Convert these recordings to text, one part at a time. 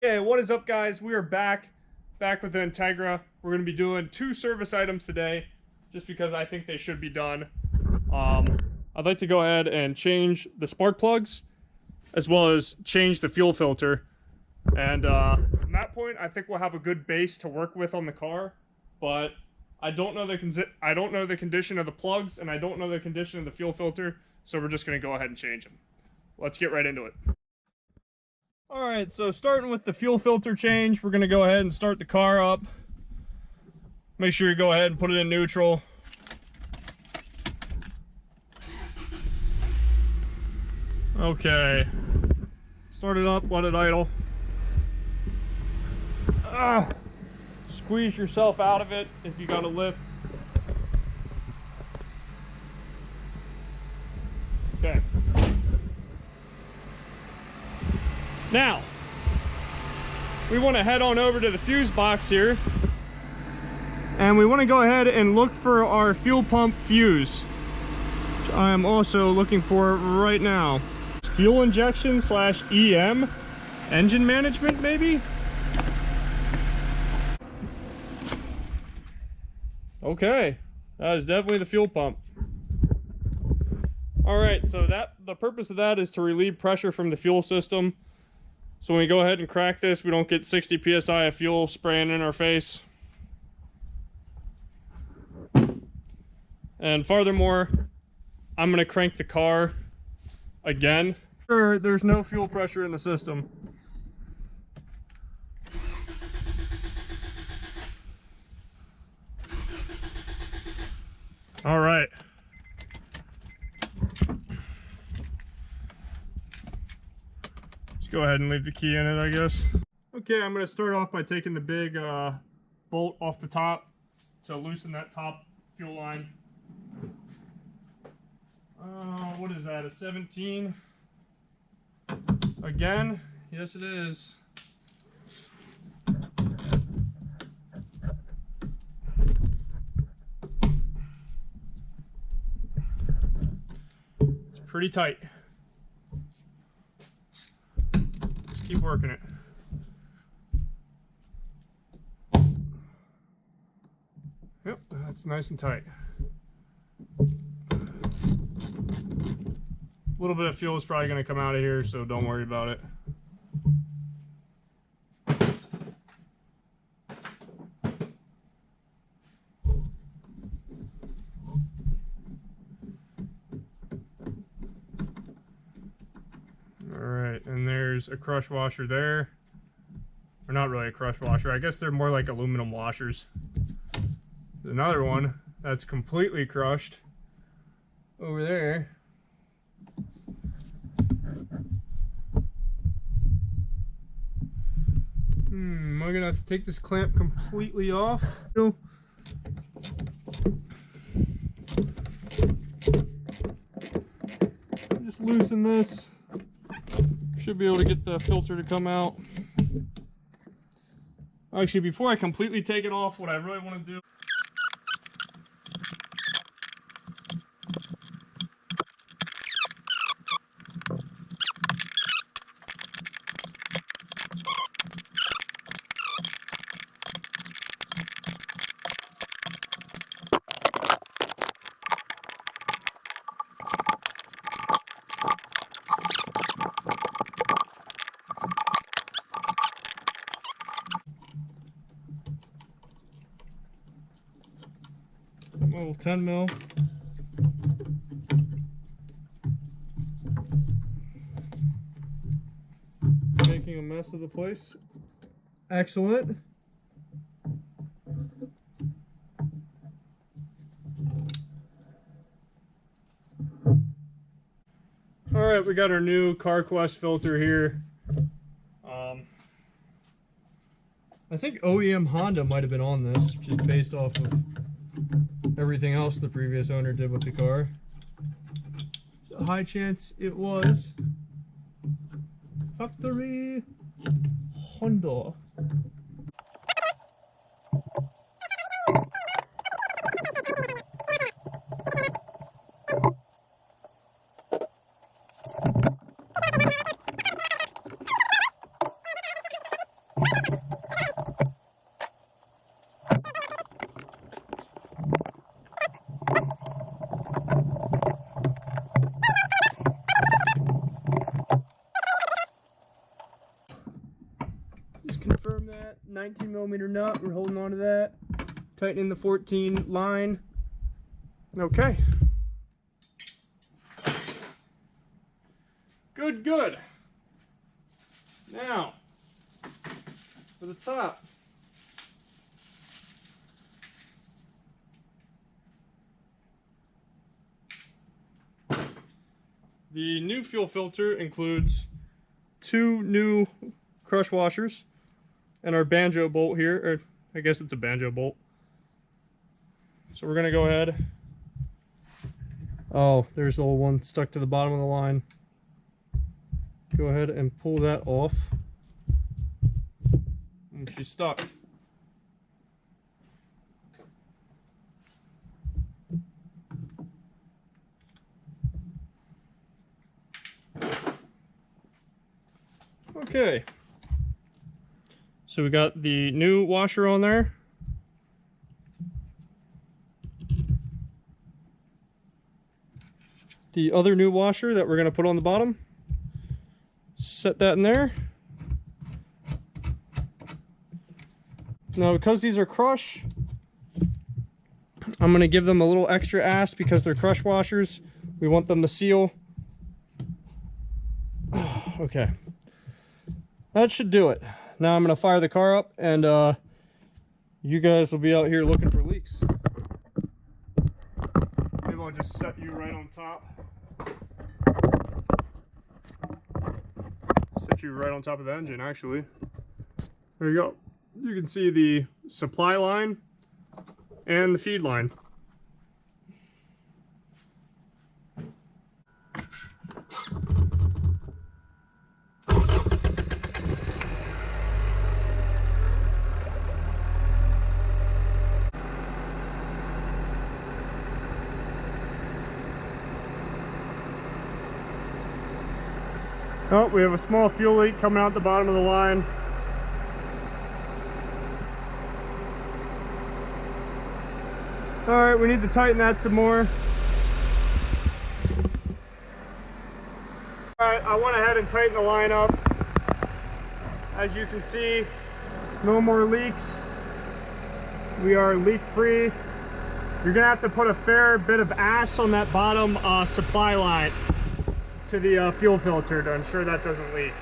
Hey, what is up, guys? We are back with the Integra. We're going to be doing 2 service items today, just because I think they should be done. I'd like to go ahead and change the spark plugs, as well as change the fuel filter. And from that point, I think we'll have a good base to work with on the car. But I don't know the condition of the plugs, and I don't know the condition of the fuel filter. So we're just going to go ahead and change them. Let's get right into it. Alright, so starting with the fuel filter change, we're going to go ahead and start the car up. Make sure you go ahead and put it in neutral. Okay. Start it up, let it idle. Squeeze yourself out of it if you got a lift. Okay. Now, we want to head on over to the fuse box here, and we want to go ahead and look for our fuel pump fuse, which I am also looking for right now. Fuel injection / EM, engine management maybe? Okay, that is definitely the fuel pump. Alright, so the purpose of that is to relieve pressure from the fuel system. So when we go ahead and crack this, we don't get 60 psi of fuel spraying in our face. And furthermore, I'm going to crank the car again. Sure, there's no fuel pressure in the system. All right. Go ahead and leave the key in it, I guess. Okay, I'm going to start off by taking the big bolt off the top to loosen that top fuel line. What is that, a 17? Again? Yes, it is. It's pretty tight. Keep working it. Yep, that's nice and tight. A little bit of fuel is probably going to come out of here, so don't worry about it. Alright, and there's a crush washer there. Or not really a crush washer, I guess they're more like aluminum washers. There's another one that's completely crushed over there. Am I gonna have to take this clamp completely off? Just loosen this. Should be able to get the filter to come out. Actually, before I completely take it off, what I really want to do little 10 mil. Making a mess of the place. Excellent. Alright, we got our new CarQuest filter here. I think OEM Honda might have been on this, just based off of everything else the previous owner did with the car. There's a high chance it was factory Honda. Just confirm that 19mm nut, we're holding on to that. Tightening the 14 line. Okay. Good, good. Now, for the top. The new fuel filter includes 2 new crush washers and our banjo bolt here, or I guess it's a banjo bolt. So we're gonna go ahead. Oh, there's the old one stuck to the bottom of the line. Go ahead and pull that off. And she's stuck. Okay. So we got the new washer on there. The other new washer that we're going to put on the bottom. Set that in there. Now, because these are crush, I'm going to give them a little extra ass because they're crush washers. We want them to seal. Okay. That should do it. Now I'm going to fire the car up and you guys will be out here looking for leaks. Maybe I'll just set you right on top. Set you right on top of the engine, actually. There you go. You can see the supply line and the feed line. Oh, we have a small fuel leak coming out the bottom of the line. All right, we need to tighten that some more. All right, I went ahead and tightened the line up. As you can see, no more leaks. We are leak free. You're gonna have to put a fair bit of ass on that bottom supply line to the fuel filter to ensure that doesn't leak.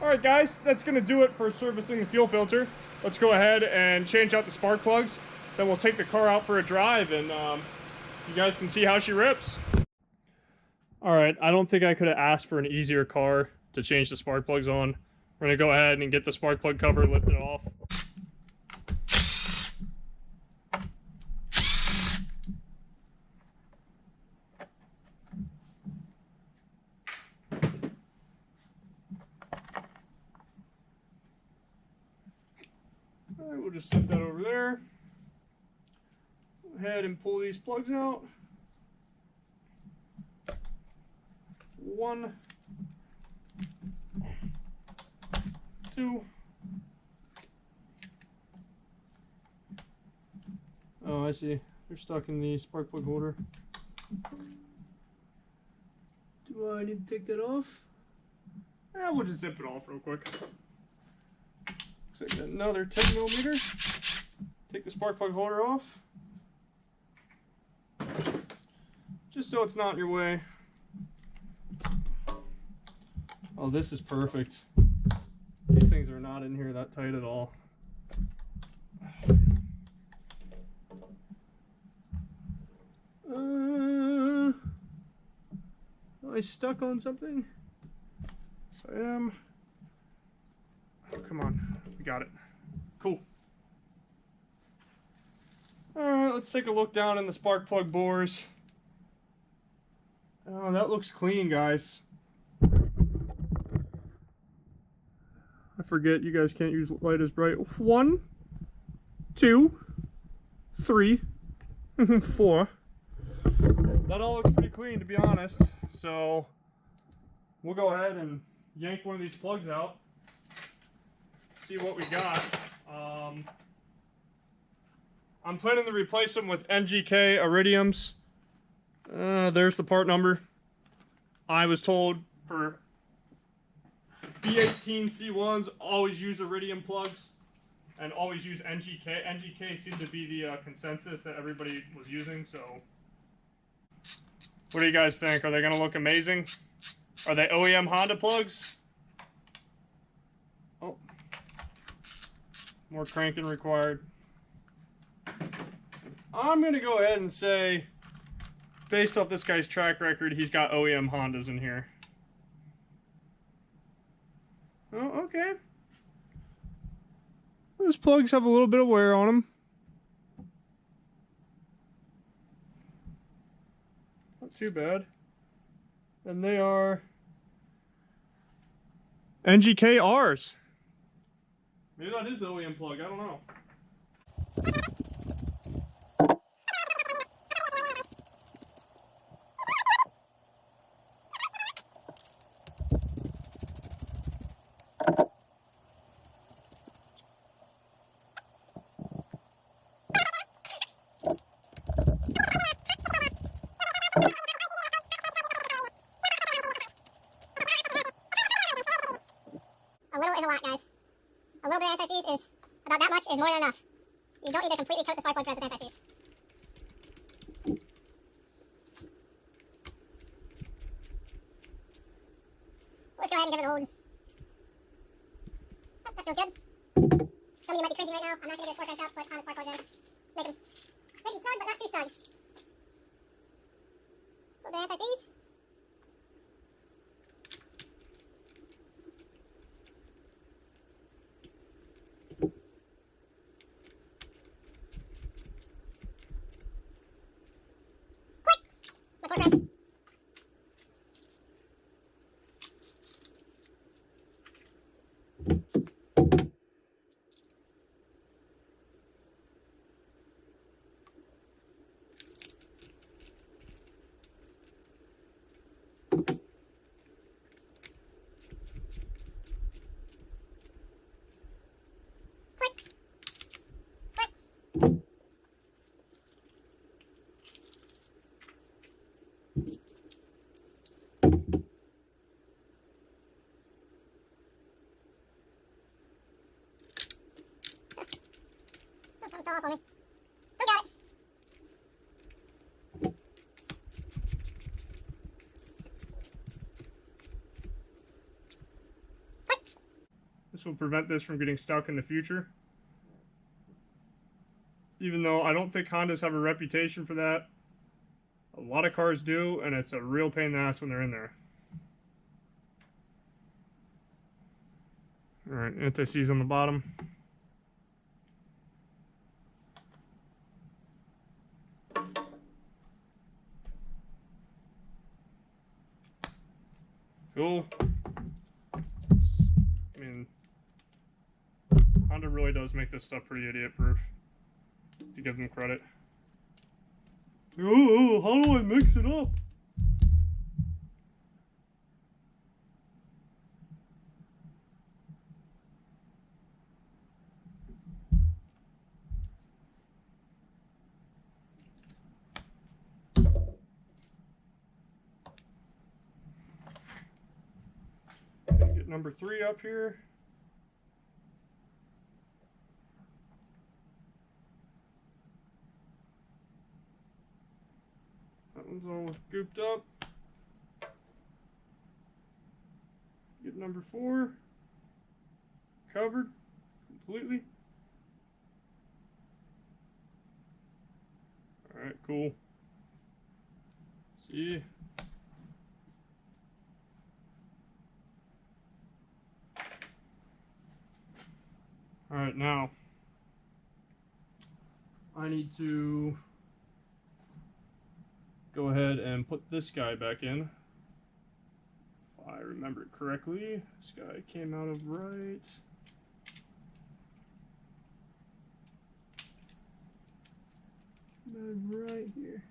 Alright guys, that's going to do it for servicing the fuel filter. Let's go ahead and change out the spark plugs. Then we'll take the car out for a drive and you guys can see how she rips. Alright, I don't think I could have asked for an easier car to change the spark plugs on. We're going to go ahead and get the spark plug cover lifted off. We'll just set that over there. Go ahead and pull these plugs out. 1, 2. Oh, I see. They're stuck in the spark plug holder. Do I need to take that off? We'll just zip it off real quick. Looks like another 10mm. Take the spark plug holder off. Just so it's not in your way. Oh, this is perfect. These things are not in here that tight at all. Am I stuck on something? Yes, I am. Oh, come on. We got it. Cool. Alright, let's take a look down in the spark plug bores. Oh, that looks clean, guys. I forget you guys can't use light as bright. 1, 2, 3, 4. That all looks pretty clean, to be honest. So we'll go ahead and yank one of these plugs out, see what we got. I'm planning to replace them with NGK iridiums. There's the part number. I was told for B18 C1s, always use iridium plugs and always use NGK. NGK seemed to be the consensus that everybody was using, so what do you guys think? Are they going to look amazing? Are they OEM Honda plugs? Oh, more cranking required. I'm going to go ahead and say, based off this guy's track record, he's got OEM Hondas in here. Oh, okay. Those plugs have a little bit of wear on them. Not too bad. And they are NGK-Rs. Maybe that is the OEM plug, I don't know. A little is a lot, guys. A little bit of anti-seize is about that much is more than enough. You don't need to completely coat the spark plug threads with anti-seize. Let's go ahead and give it a hold. Oh, that feels good. Some of you might be cringing right now. I'm not going to get a torque wrench out, put on the spark plug in. It's making snug, but not too snug. A little bit of anti-seize. My torque wrench. That fell off on me. Still got it. This will prevent this from getting stuck in the future. Even though I don't think Hondas have a reputation for that. A lot of cars do, and it's a real pain in the ass when they're in there. Alright, anti-seize on the bottom. Cool. I mean, Honda really does make this stuff pretty idiot-proof. To give them credit. Oh, how do I mix it up? Get number 3 up here. That one's all gooped up. Get number 4 covered completely. Alright, cool. See? Alright, now I need to go ahead and put this guy back in. If I remember it correctly, this guy came out of right here.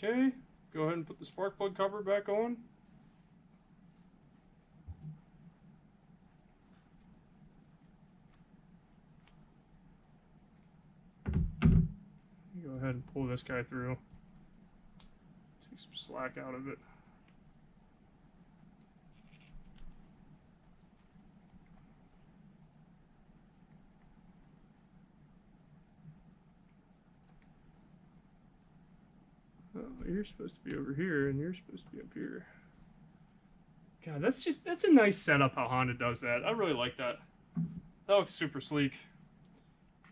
Okay, go ahead and put the spark plug cover back on. Go ahead and pull this guy through. Take some slack out of it. Oh, you're supposed to be over here, and you're supposed to be up here. God, that's a nice setup how Honda does that. I really like that. That looks super sleek.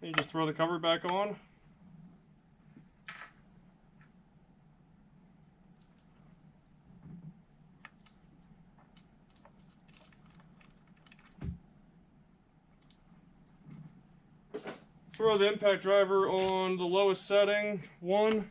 And you just throw the cover back on. Throw the impact driver on the lowest setting, 1.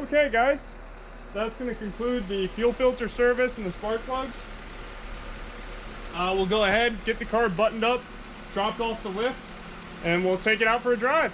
Okay guys, that's going to conclude the fuel filter service and the spark plugs. We'll go ahead, get the car buttoned up, dropped off the lift, and we'll take it out for a drive.